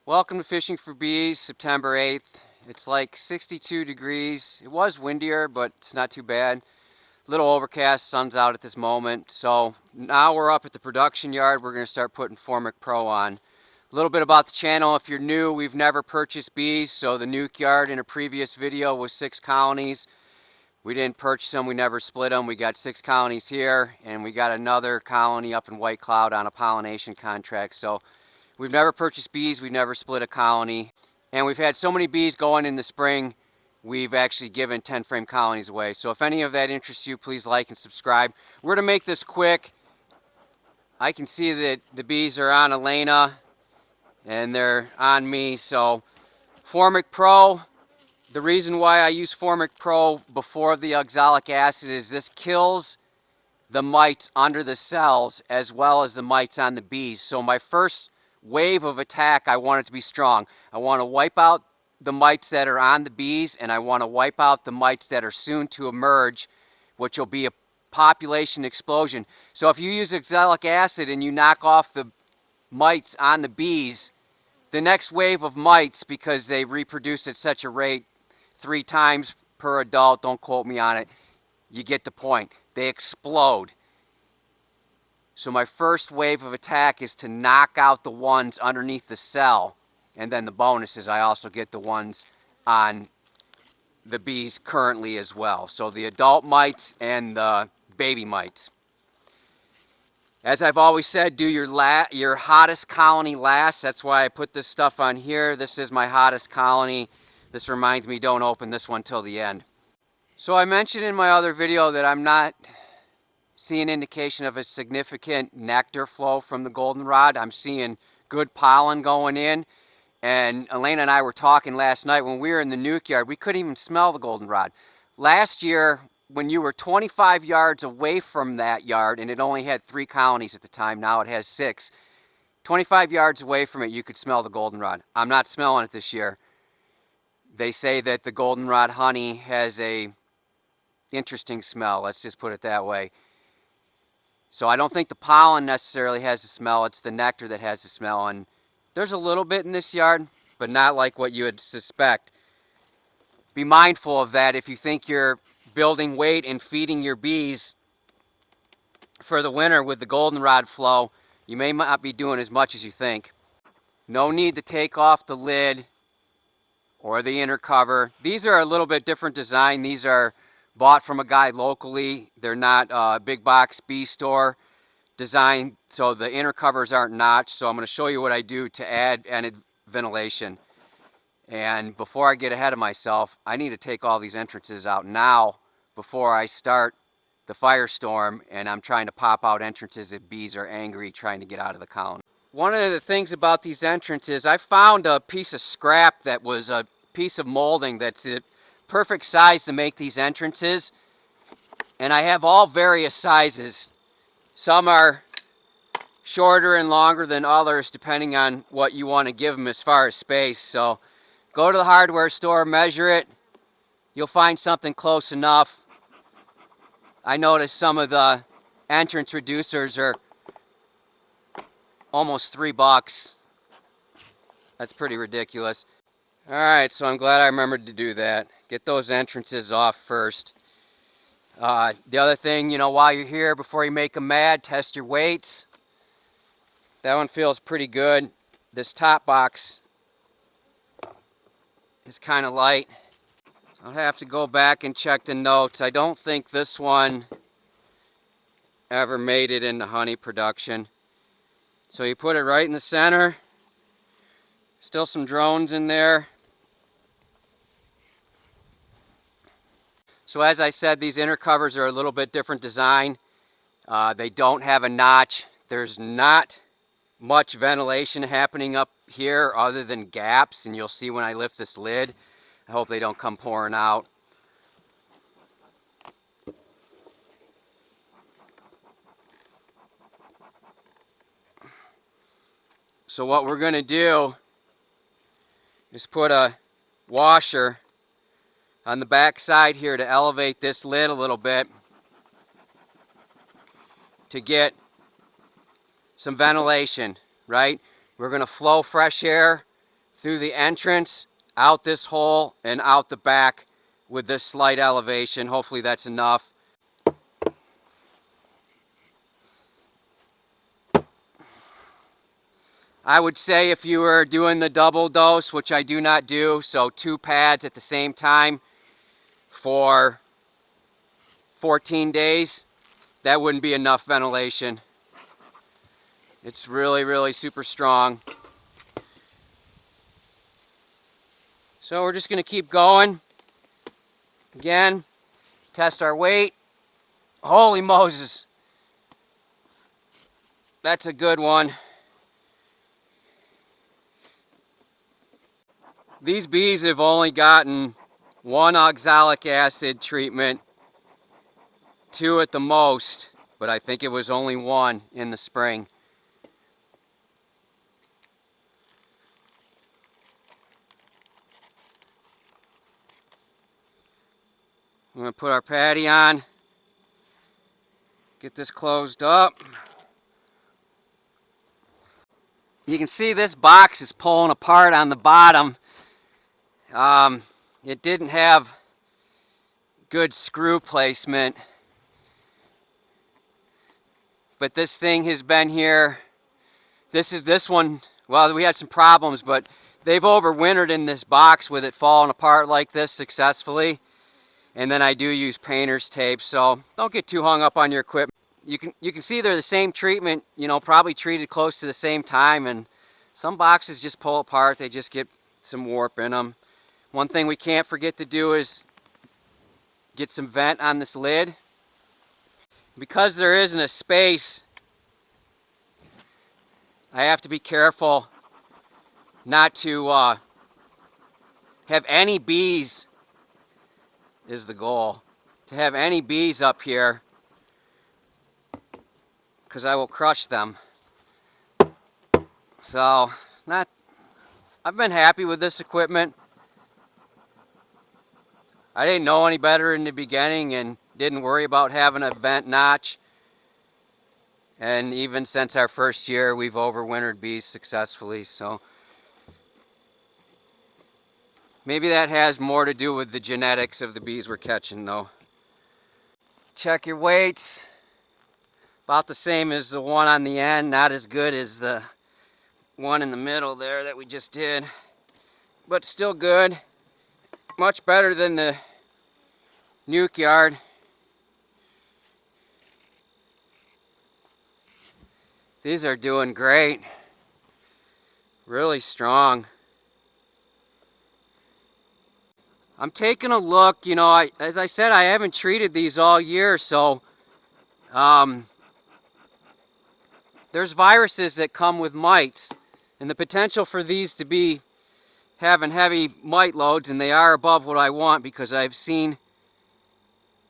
Welcome to Fishing for Bees, September 8th. It's like 62 degrees. It was windier, but it's not too bad. Little overcast, sun's out at this moment. So now we're up at the production yard. We're going to start putting Formic Pro on. A little bit about the channel. If you're new, we've never purchased bees. So the nuke yard in a previous video was 6 colonies. We didn't purchase them, we never split them. We got 6 colonies here, and we got another colony up in White Cloud on a pollination contract. So we've never purchased bees, we've never split a colony, and we've had so many bees going in the spring, we've actually given 10 frame colonies away. So if any of that interests you, please like and subscribe. We're going to make this quick. I can see that the bees are on Elena, and they're on me. So Formic Pro, the reason why I use Formic Pro before the oxalic acid is this kills the mites under the cells as well as the mites on the bees. So my first wave of attack, I want it to be strong. I want to wipe out the mites that are on the bees, and I want to wipe out the mites that are soon to emerge, which will be a population explosion. So if you use oxalic acid and you knock off the mites on the bees, the next wave of mites, because they reproduce at such a rate, 3 times per adult, don't quote me on it, you get the point. They explode. So my first wave of attack is to knock out the ones underneath the cell, and then the bonus is I also get the ones on the bees currently as well. So the adult mites and the baby mites. As I've always said, do your hottest colony last. That's why I put this stuff on here. This is my hottest colony. This reminds me, don't open this one till the end. So I mentioned in my other video that I'm not seeing indication of a significant nectar flow from the goldenrod. I'm seeing good pollen going in, and Elena and I were talking last night when we were in the nuke yard, we couldn't even smell the goldenrod. Last year, when you were 25 yards away from that yard, and it only had 3 colonies at the time, now it has 6, 25 yards away from it you could smell the goldenrod. I'm not smelling it this year. They say that the goldenrod honey has a interesting smell, let's just put it that way. So I don't think the pollen necessarily has the smell, it's the nectar that has the smell. And there's a little bit in this yard, but not like what you would suspect. Be mindful of that if you think you're building weight and feeding your bees for the winter with the goldenrod flow. You may not be doing as much as you think. No need to take off the lid or the inner cover. These are a little bit different design. These are bought from a guy locally. They're not a big box bee store design, so the inner covers aren't notched. So I'm going to show you what I do to add ventilation. And before I get ahead of myself, I need to take all these entrances out now before I start the firestorm and I'm trying to pop out entrances if bees are angry trying to get out of the colony. One of the things about these entrances, I found a piece of scrap that was a piece of molding that's the perfect size to make these entrances, and I have all various sizes. Some are shorter and longer than others depending on what you want to give them as far as space. So go to the hardware store, measure it, you'll find something close enough. I noticed some of the entrance reducers are almost $3. That's pretty ridiculous. Alright, so I'm glad I remembered to do that. Get those entrances off first. The other thing, while you're here, before you make them mad, test your weights. That one feels pretty good. This top box is kind of light. I'll have to go back and check the notes. I don't think this one ever made it into honey production. So you put it right in the center. Still some drones in there. So as I said, these inner covers are a little bit different design. They don't have a notch. There's not much ventilation happening up here other than gaps, and you'll see when I lift this lid. I hope they don't come pouring out. So what we're going to do is put a washer on the back side here to elevate this lid a little bit to get some ventilation, right? We're going to flow fresh air through the entrance, out this hole, and out the back with this slight elevation. Hopefully that's enough. I would say if you were doing the double dose, which I do not do, so 2 pads at the same time for 14 days, that wouldn't be enough ventilation. It's really, really super strong. So we're just going to keep going. Again, test our weight. Holy Moses. That's a good one. These bees have only gotten 1 oxalic acid treatment, 2 at the most, but I think it was only 1 in the spring. I'm going to put our patty on, get this closed up. You can see this box is pulling apart on the bottom. It didn't have good screw placement, but this thing has been here. This one, well, we had some problems, but they've overwintered in this box with it falling apart like this successfully. And then I do use painter's tape, so don't get too hung up on your equipment. You can see they're the same treatment, you know, probably treated close to the same time, and some boxes just pull apart. They just get some warp in them. One thing we can't forget to do is get some vent on this lid. Because there isn't a space, I have to be careful not to have any bees, is the goal. To have any bees up here, because I will crush them. So, I've been happy with this equipment. I didn't know any better in the beginning and didn't worry about having a vent notch. And even since our first year, we've overwintered bees successfully. So maybe that has more to do with the genetics of the bees we're catching, though. Check your weights. About the same as the one on the end, not as good as the one in the middle there that we just did, but still good. Much better than the nuke yard. These are doing great. Really strong. I'm taking a look, you know, as I said, I haven't treated these all year, so there's viruses that come with mites, and the potential for these to be having heavy mite loads, and they are above what I want because I've seen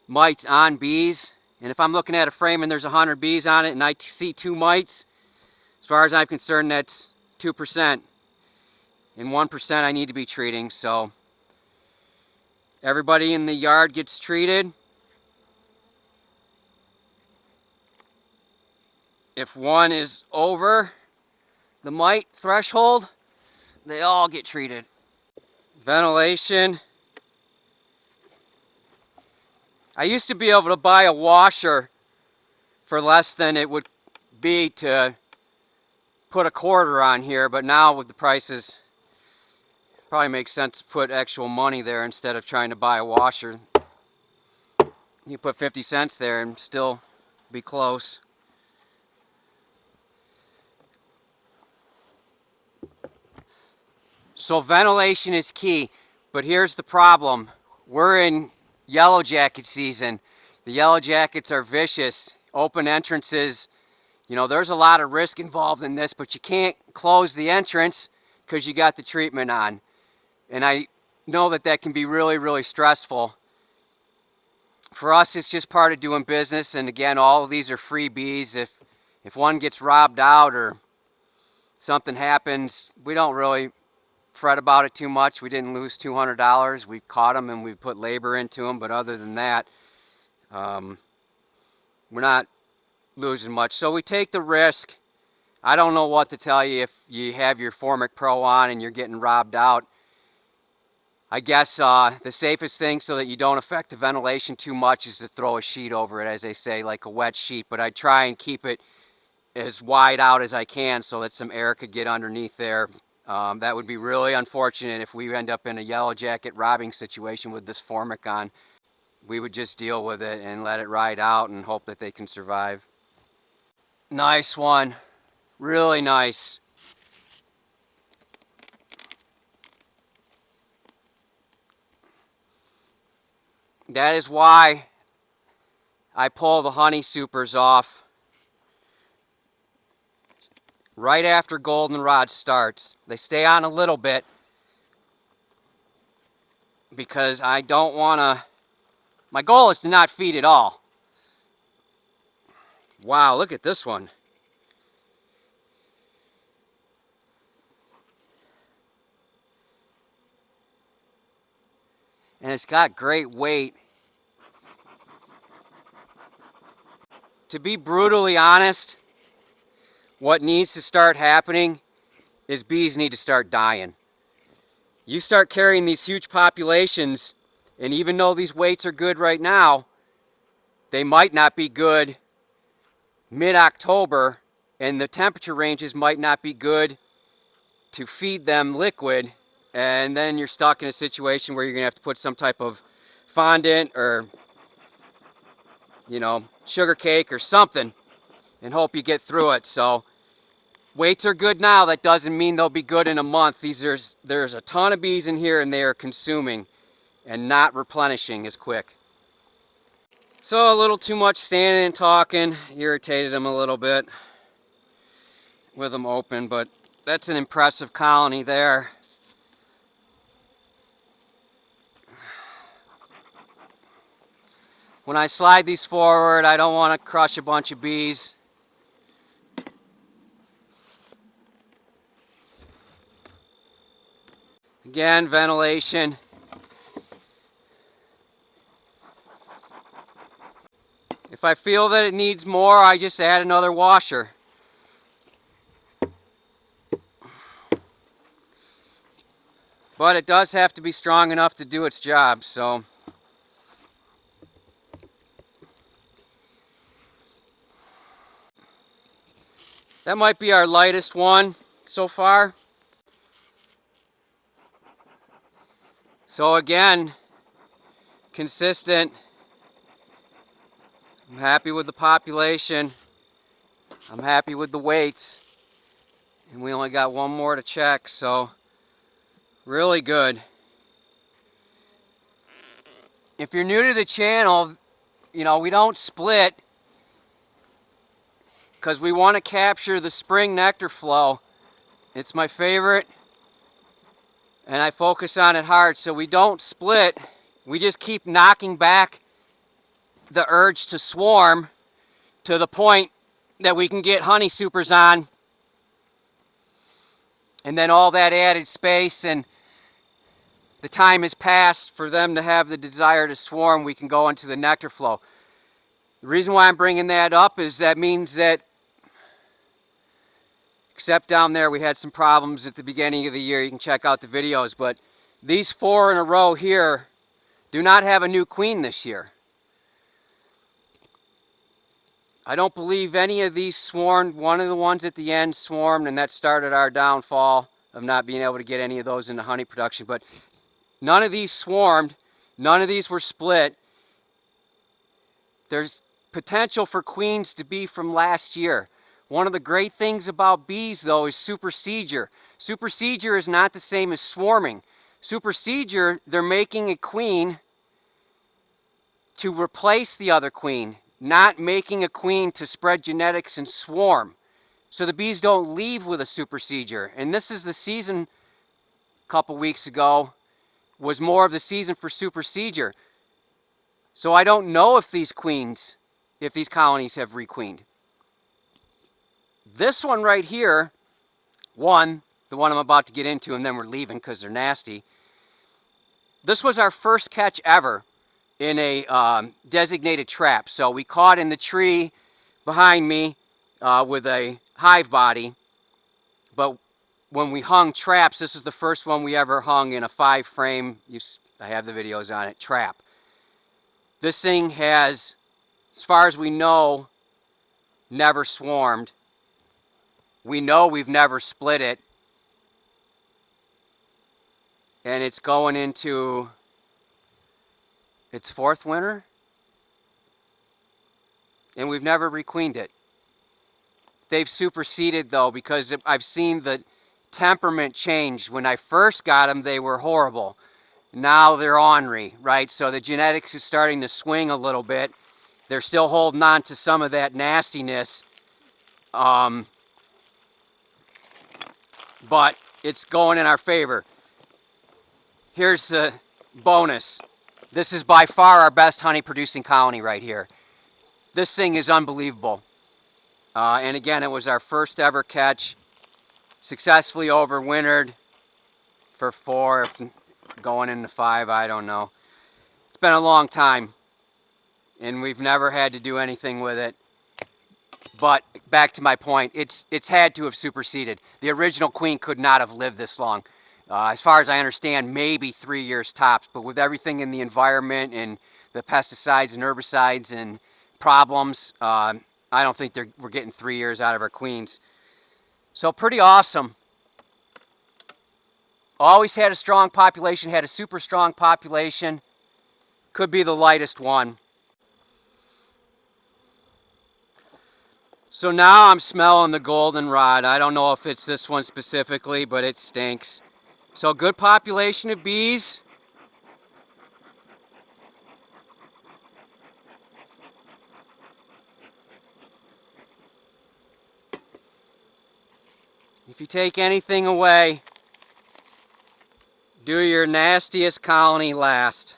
mites on bees. And if I'm looking at a frame and there's 100 bees on it and I see 2 mites, as far as I'm concerned, that's 2%. And 1% I need to be treating. So everybody in the yard gets treated. If one is over the mite threshold, they all get treated. Ventilation. I used to be able to buy a washer for less than it would be to put a quarter on here, but now with the prices, probably makes sense to put actual money there instead of trying to buy a washer. You put 50 cents there and still be close. So ventilation is key, but here's the problem. We're in yellow jacket season. The yellow jackets are vicious. Open entrances, you know, there's a lot of risk involved in this, but you can't close the entrance because you got the treatment on. And I know that that can be really, really stressful. For us, it's just part of doing business, and again, all of these are freebies. If one gets robbed out or something happens, we don't really fret about it too much. We didn't lose $200. We caught them and we put labor into them, but other than that, we're not losing much. So we take the risk. I don't know what to tell you if you have your Formic Pro on and you're getting robbed out. I guess the safest thing so that you don't affect the ventilation too much is to throw a sheet over it, as they say, like a wet sheet. But I try and keep it as wide out as I can so that some air could get underneath there. That would be really unfortunate if we end up in a yellow jacket robbing situation with this Formic on. We would just deal with it and let it ride out and hope that they can survive. Nice one. Really nice. That is why I pull the honey supers off right after goldenrod starts. They stay on a little bit because I don't want to, my goal is to not feed it all. Wow, look at this one. And it's got great weight. To be brutally honest, what needs to start happening is bees need to start dying. You start carrying these huge populations, and even though these weights are good right now, they might not be good mid-October, and the temperature ranges might not be good to feed them liquid, and then you're stuck in a situation where you're going to have to put some type of fondant or, you know, sugar cake or something and hope you get through it. So weights are good now. That doesn't mean they'll be good in a month. There's a ton of bees in here and they are consuming and not replenishing as quick. So a little too much standing and talking irritated them a little bit with them open, but that's an impressive colony there. When I slide these forward, I don't want to crush a bunch of bees. Again, ventilation. If I feel that it needs more, I just add another washer. But it does have to be strong enough to do its job, so. That might be our lightest one so far. So again, consistent. I'm happy with the population. I'm happy with the weights. And we only got one more to check, so really good. If you're new to the channel, you know, we don't split because we want to capture the spring nectar flow. It's my favorite and I focus on it hard, so we don't split. We just keep knocking back the urge to swarm to the point that we can get honey supers on, and then all that added space and the time has passed for them to have the desire to swarm, we can go into the nectar flow. The reason why I'm bringing that up is that means that, except down there we had some problems at the beginning of the year, you can check out the videos, but these 4 in a row here do not have a new queen this year. I don't believe any of these swarmed. One of the ones at the end swarmed, and that started our downfall of not being able to get any of those into honey production. But none of these swarmed. None of these were split. There's potential for queens to be from last year. One of the great things about bees, though, is supersedure. Supersedure is not the same as swarming. Supersedure, they're making a queen to replace the other queen, not making a queen to spread genetics and swarm. So the bees don't leave with a supersedure. And this is the season, a couple weeks ago, was more of the season for supersedure. So I don't know if these queens, if these colonies have requeened. This one right here, the one I'm about to get into, and then we're leaving because they're nasty. This was our first catch ever in a designated trap. So we caught in the tree behind me with a hive body, but when we hung traps, this is the first one we ever hung in a 5-frame, I have the videos on it, trap. This thing has, as far as we know, never swarmed. We know we've never split it. And it's going into its 4th winter. And we've never requeened it. They've superseded though, because I've seen the temperament change. When I first got them, they were horrible. Now they're ornery, right? So the genetics is starting to swing a little bit. They're still holding on to some of that nastiness. But it's going in our favor. Here's the bonus. This is by far our best honey producing colony right here. This thing is unbelievable. And again, it was our first ever catch. Successfully overwintered for 4, going into 5, I don't know. It's been a long time. And we've never had to do anything with it. But back to my point, it's had to have superseded. The original queen could not have lived this long. As far as I understand, maybe 3 years tops. But with everything in the environment and the pesticides and herbicides and problems, I don't think we're getting 3 years out of our queens. So pretty awesome. Always had a strong population, had a super strong population. Could be the lightest one. So now I'm smelling the goldenrod. I don't know if it's this one specifically, but it stinks. So good population of bees. If you take anything away, do your nastiest colony last.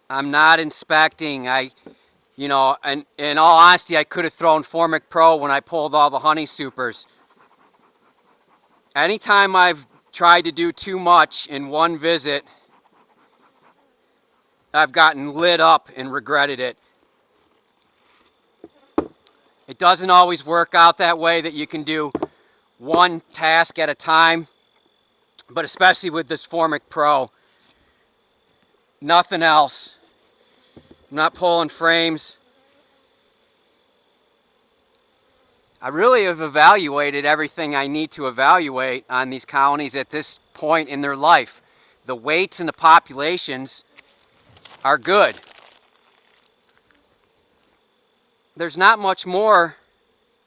I'm not inspecting. You know, and in all honesty, I could have thrown Formic Pro when I pulled all the honey supers. Anytime I've tried to do too much in one visit, I've gotten lit up and regretted it. It doesn't always work out that way, that you can do one task at a time, but especially with this Formic Pro, nothing else. I'm not pulling frames. I really have evaluated everything I need to evaluate on these colonies at this point in their life. The weights and the populations are good. There's not much more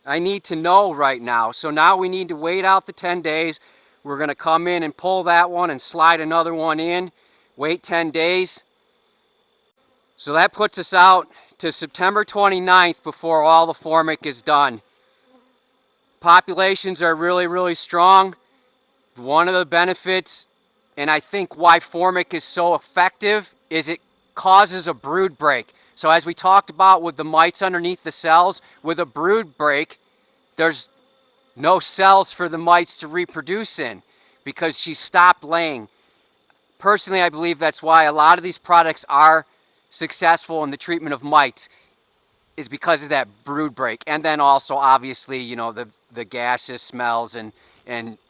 I need to know right now. So now we need to wait out the 10 days. We're going to come in and pull that one and slide another one in. Wait 10 days. So that puts us out to September 29th before all the Formic is done. Populations are really, really strong. One of the benefits, and I think why Formic is so effective, is it causes a brood break. So as we talked about with the mites underneath the cells, with a brood break, there's no cells for the mites to reproduce in because she stopped laying. Personally, I believe that's why a lot of these products are successful in the treatment of mites, is because of that brood break. And then also, obviously, you know, the gaseous smells and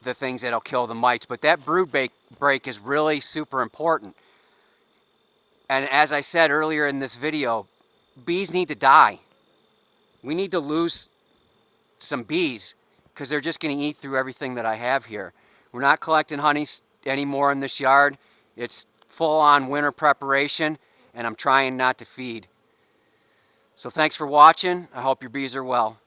the things that'll kill the mites. But that brood break is really super important. And as I said earlier in this video, bees need to die. We need to lose some bees because they're just going to eat through everything that I have here. We're not collecting honey anymore in this yard. It's full-on winter preparation, and I'm trying not to feed. So thanks for watching. I hope your bees are well.